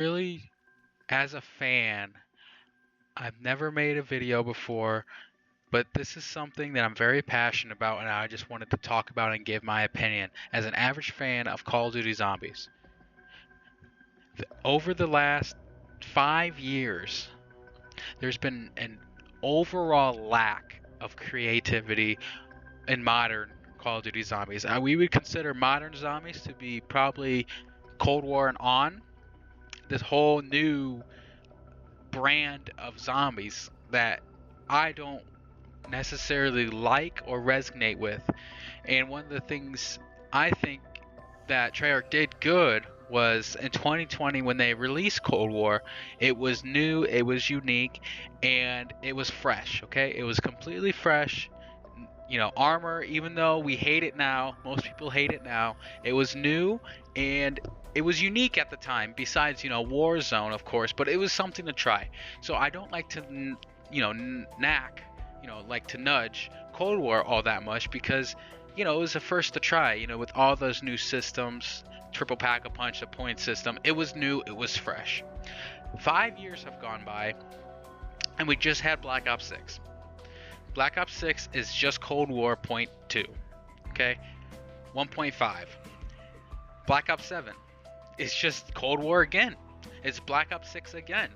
Really, as a fan, I've never made a video before, but this is something that I'm very passionate about, and I just wanted to talk about and give my opinion as an average fan of Call of Duty Zombies. Over the last 5 years, there's been an overall lack of creativity in modern Call of Duty Zombies. We would consider modern zombies to be probably Cold War and on. This whole new brand of zombies that I don't necessarily like or resonate with. And one of the things I think that Treyarch did good was in 2020 when they released Cold War, it was new, it was unique, and it was fresh, okay? It was completely fresh. You know, armor, even though we hate it now, most people hate it now, it was new and it was unique at the time, besides, Warzone, of course, but it was something to try. So I don't like to, like to nudge Cold War all that much because, it was the first to try, with all those new systems, triple pack a punch, the point system. It was new, it was fresh. 5 years have gone by, and we just had Black Ops 6. Black Ops 6 is just Cold War point 2, okay? 1.5. Black Ops 7 is just Cold War again. It's Black Ops 6 again.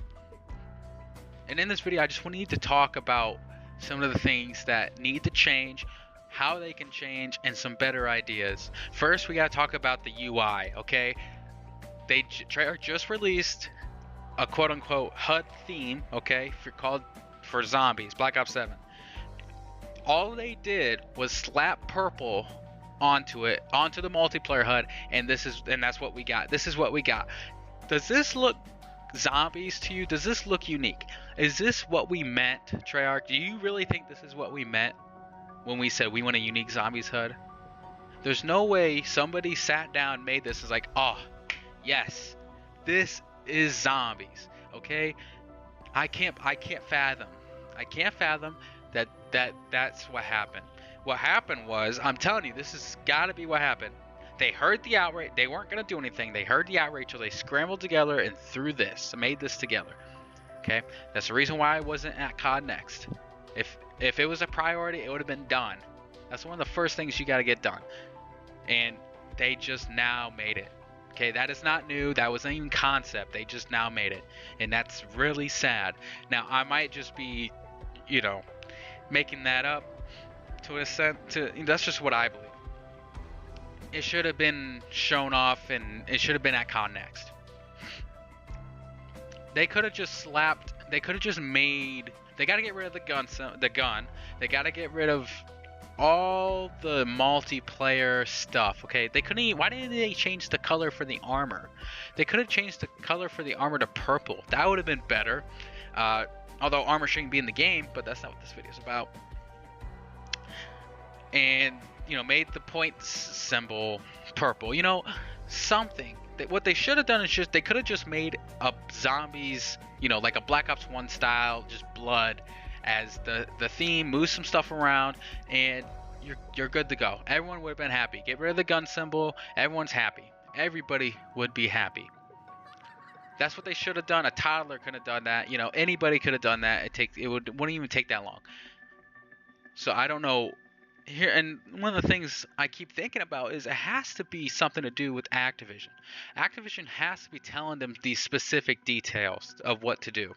And in this video, I just need to talk about some of the things that need to change, how they can change, and some better ideas. First, we gotta talk about the UI, okay? Treyarch just released a quote-unquote HUD theme, okay, for zombies, Black Ops 7. All they did was slap purple onto the multiplayer HUD, and that's what we got. This is what we got. Does this look zombies to you? Does this look unique? Is this what we meant, Treyarch? Do you really think this is what we meant when we said we want a unique zombies HUD? There's no way somebody sat down, made this, is like, oh, yes, this is zombies. Okay, I can't fathom. I can't fathom that's what happened. What happened was, I'm telling you, this has got to be what happened. They heard the outrage. They weren't going to do anything. They heard the outrage, so they scrambled together and made this together. Okay, that's the reason why I wasn't at COD Next. If it was a priority, it would have been done. That's one of the first things you got to get done. And they just now made it. Okay, that is not new. That wasn't even concept. They just now made it, and that's really sad. Now I might just be, making that up to a sense. That's just what I believe. It should have been shown off, and it should have been at COD Next. They could have just slapped. They could have just made. They got to get rid of the gun. They got to get rid of all the multiplayer stuff. Okay, they couldn't. Why didn't they change the color for the armor? They could have changed the color for the armor to purple. That would have been better. Although armor shouldn't be in the game, but that's not what this video is about. And made the point symbol purple. Something. What they should have done is they could have just made a zombies, like a Black Ops 1 style, just blood as the theme. Move some stuff around, and you're good to go. Everyone would have been happy. Get rid of the gun symbol. Everyone's happy. Everybody would be happy. That's what they should have done. A toddler could have done that. Anybody could have done that. Wouldn't even take that long. So I don't know. Here, and one of the things I keep thinking about is it has to be something to do with Activision. Activision has to be telling them these specific details of what to do.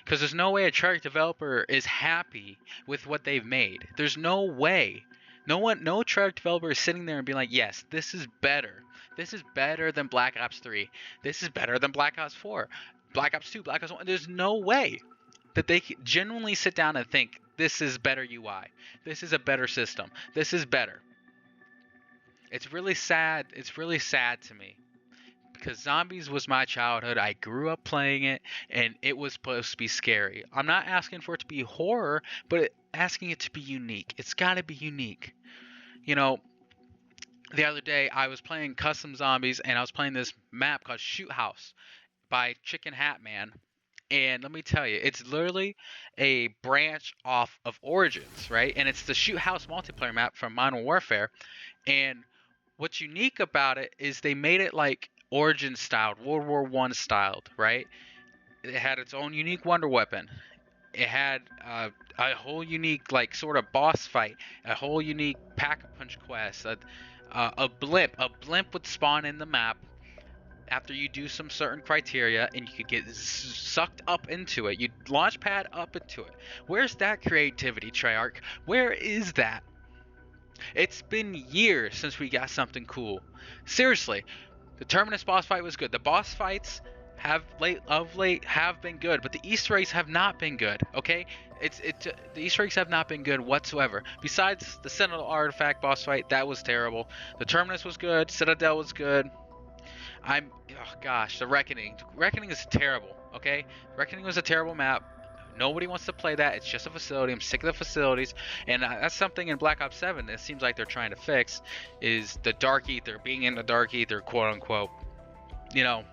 Because there's no way a Treyarch developer is happy with what they've made. There's no way. No Treyarch developer is sitting there and being like, yes, this is better. This is better than Black Ops 3. This is better than Black Ops 4. Black Ops 2, Black Ops 1. There's no way that they genuinely sit down and think, this is better UI. This is a better system. This is better. It's really sad. It's really sad to me. Because Zombies was my childhood. I grew up playing it, and it was supposed to be scary. I'm not asking for it to be horror, but asking it to be unique. It's got to be unique. The other day, I was playing Custom Zombies, and I was playing this map called Shoot Haus by Chicken Hat Man. And let me tell you, it's literally a branch off of Origins, right? And it's the Shoot Haus multiplayer map from Modern Warfare. And what's unique about it is they made it like Origin styled, World War One styled, right? It had its own unique wonder weapon. It had a whole unique like sort of boss fight, a whole unique pack-a-punch quest. A blimp. A blimp would spawn in the map after you do some certain criteria, and you could get sucked up into it. You'd launch pad up into it. Where's that creativity, Treyarch? Where is that? It's been years since we got something cool. Seriously, the Terminus boss fight was good. The boss fights of late have been good, but the Easter eggs have not been good. Okay, the Easter eggs have not been good whatsoever. Besides the Sentinel artifact boss fight, that was terrible. The Terminus was good. Citadel was good. Oh gosh, the Reckoning. Reckoning is terrible. Okay, Reckoning was a terrible map. Nobody wants to play that. It's just a facility. I'm sick of the facilities, and that's something in Black Ops 7 that seems like they're trying to fix, is the Dark Ether, being in the Dark Ether, quote unquote. You know,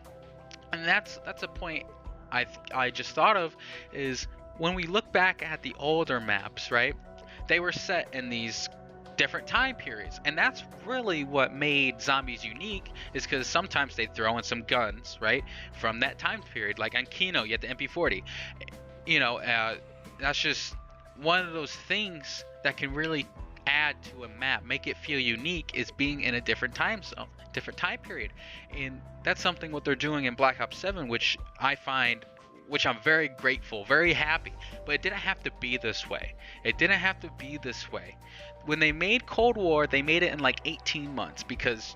and that's a point I just thought of, is when we look back at the older maps, right? They were set in these different time periods, and that's really what made zombies unique, is because sometimes they'd throw in some guns, right, from that time period. Like on Kino, you had the MP40. You know, that's just one of those things that can really add to a map, make it feel unique, is being in a different time zone, different time period. And that's something what they're doing in Black Ops 7, which I find, which I'm very grateful, very happy. But it didn't have to be this way. It didn't have to be this way. When they made Cold War, they made it in like 18 months because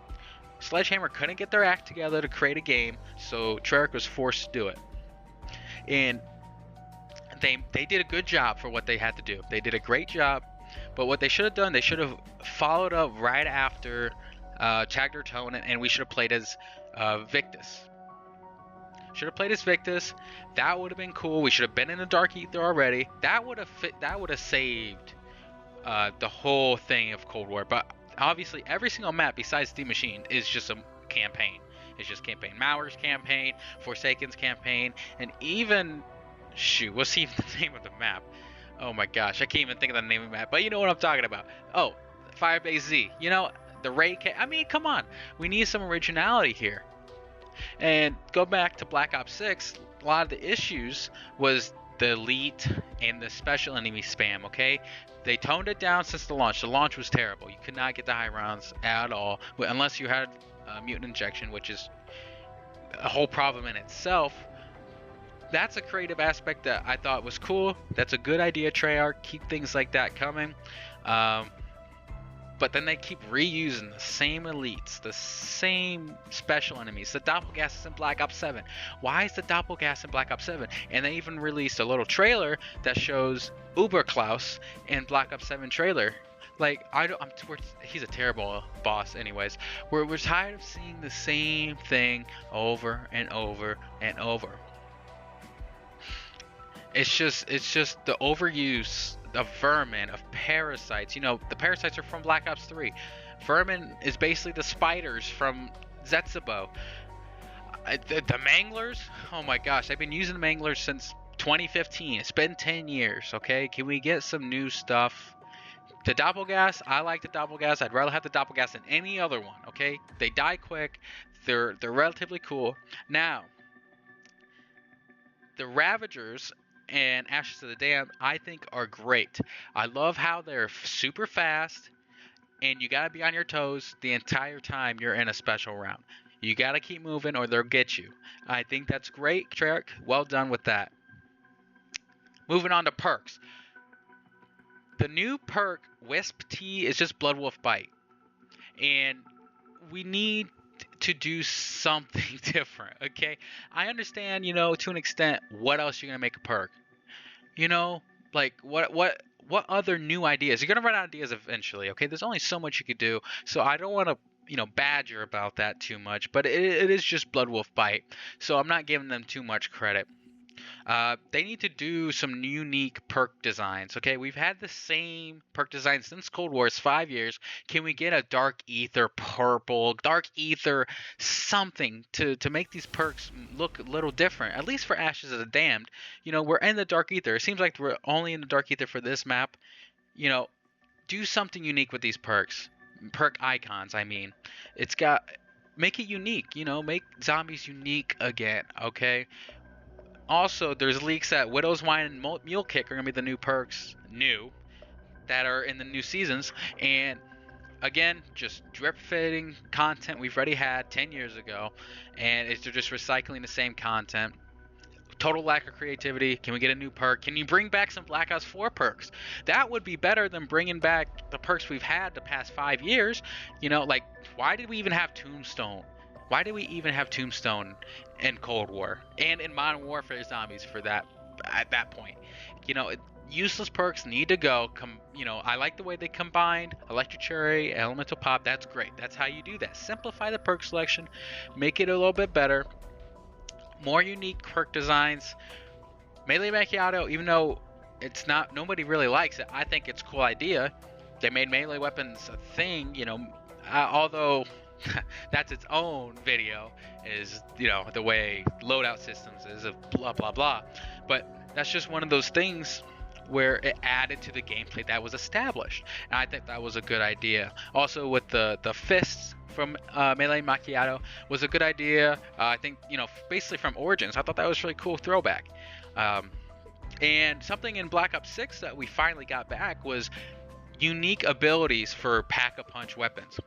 Sledgehammer couldn't get their act together to create a game, so Treyarch was forced to do it. And they did a good job for what they had to do. They did a great job, but what they should have done, they should have followed up right after Tagger Tone, and we should have played as Victus. Should have played as Victus. That would have been cool. We should have been in the Dark Ether already. That would have fit. That would have saved the whole thing of Cold War. But obviously, every single map besides Steam Machine is just a campaign. It's just campaign. Mauer's campaign, Forsaken's campaign, and even shoot, what's even the name of the map? Oh my gosh, I can't even think of the name of the map. But you know what I'm talking about. Oh, Firebase Z. You know, the raid. I mean, come on. We need some originality here. And go back to Black Ops 6, a lot of the issues was the elite and the special enemy spam, okay? They toned it down since the launch. The launch was terrible. You could not get the high rounds at all, unless you had mutant injection, which is a whole problem in itself. That's a creative aspect that I thought was cool. That's a good idea, Treyarch. Keep things like that coming. But then they keep reusing the same elites, the same special enemies. The Doppelgass in Black Ops 7. Why is the Doppelgass in Black Ops 7? And they even released a little trailer that shows Uberklaus in Black Ops 7 trailer. Like, he's a terrible boss anyways. We're tired of seeing the same thing over and over and over. It's just the overuse of vermin, of parasites. You know, the parasites are from Black Ops 3. Vermin is basically the spiders from Zetsubo. The manglers, oh my gosh, I've been using the manglers since 2015. It's been 10 years, okay? Can we get some new stuff? The Doppelgass, I like the Doppelgass. I'd rather have the Doppelgass than any other one, okay? They die quick. They're relatively cool. Now, the Ravagers and Ashes of the Damned, I think, are great. I love how they're super fast, and you gotta be on your toes the entire time you're in a special round. You gotta keep moving or they'll get you. I think that's great, Treyarch. Well done with that. Moving on to perks. The new perk, Wisp T, is just Blood Wolf Bite. And we need to do something different, okay? I understand, you know, to an extent, what else you're gonna make a perk. You know, like what other new ideas? You're gonna run out of ideas eventually, okay? There's only so much you could do, so I don't want to, you know, badger about that too much. But it is just Blood Wolf Bite, so I'm not giving them too much credit. They need to do some unique perk designs. Okay, we've had the same perk design since Cold War. It's 5 years. Can we get a Dark Ether purple, Dark Ether something to make these perks look a little different? At least for Ashes of the Damned. You know, we're in the Dark Ether. It seems like we're only in the Dark Ether for this map. You know, do something unique with these perks. Perk icons, I mean. make it unique, make zombies unique again, okay? Also, there's leaks that Widow's Wine and Mule Kick are going to be the new perks, that are in the new seasons. And again, just drip fitting content we've already had 10 years ago, and they're just recycling the same content. Total lack of creativity. Can we get a new perk? Can you bring back some Black Ops 4 perks? That would be better than bringing back the perks we've had the past 5 years. Like, why did we even have Tombstone? Why did we even have Tombstone in Cold War and in Modern Warfare Zombies for that at that point? Useless perks need to go. I like the way they combined Electric Cherry, Elemental Pop. That's great. That's how you do that. Simplify the perk selection, make it a little bit better. More unique perk designs. Melee Macchiato, even though nobody really likes it, I think it's a cool idea. They made melee weapons a thing, although that's its own video, is, the way loadout systems is of blah, blah, blah. But that's just one of those things where it added to the gameplay that was established. And I think that was a good idea. Also with the fists from Melee Macchiato was a good idea. I think, basically from Origins. I thought that was a really cool throwback. And something in Black Ops 6 that we finally got back was unique abilities for pack-a-punch weapons.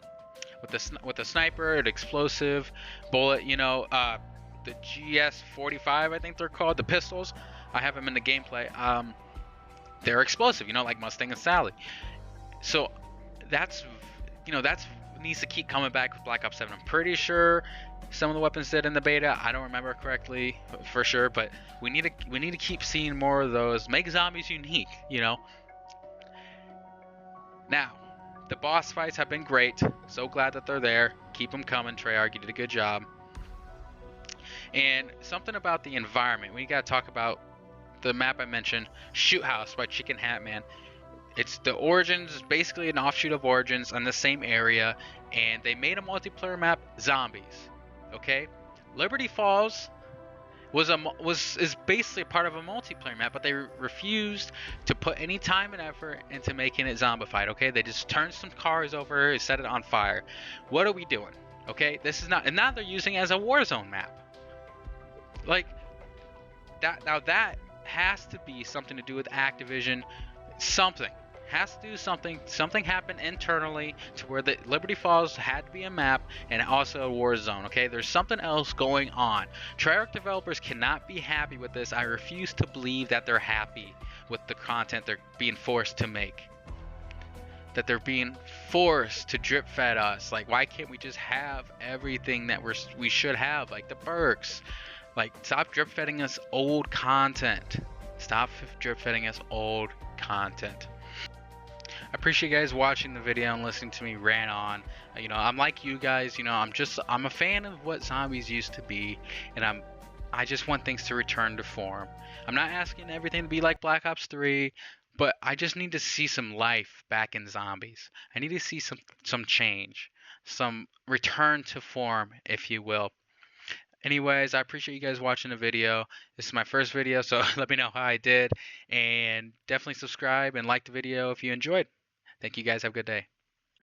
With the sniper, an explosive bullet, the GS-45, I think they're called, the pistols. I have them in the gameplay. They're explosive, like Mustang and Sally. So that's needs to keep coming back with Black Ops 7. I'm pretty sure some of the weapons did in the beta. I don't remember correctly for sure, but we need to keep seeing more of those. Make zombies unique, Now, the boss fights have been great. So glad that they're there. Keep them coming, Treyarch. You did a good job. And something about the environment. We got to talk about the map I mentioned, Shoot Haus by Chicken Hat Man. It's the Origins, basically an offshoot of Origins on the same area, and they made a multiplayer map, Zombies. Okay, Liberty Falls is basically a part of a multiplayer map, but they refused to put any time and effort into making it zombified. Okay, they just turned some cars over and set it on fire. What are we doing? Okay, this is not, and now they're using it as a Warzone map. Like that. Now that has to be something to do with Activision. Something has to do something happened internally to where the Liberty Falls had to be a map and also a war zone. Okay, there's something else going on. Treyarch developers cannot be happy with this. I refuse to believe that they're happy with the content they're being forced to make, that they're being forced to drip fed us. Like, why can't we just have everything that we should have, like the perks? Like, stop drip feeding us old content. Stop drip feeding us old content. I appreciate you guys watching the video and listening to me rant on. I'm like you guys. I'm a fan of what zombies used to be, and I just want things to return to form. I'm not asking everything to be like Black Ops 3, but I just need to see some life back in zombies. I need to see some change, some return to form, if you will. Anyways, I appreciate you guys watching the video. This is my first video, so let me know how I did. And definitely subscribe and like the video if you enjoyed. Thank you guys. Have a good day.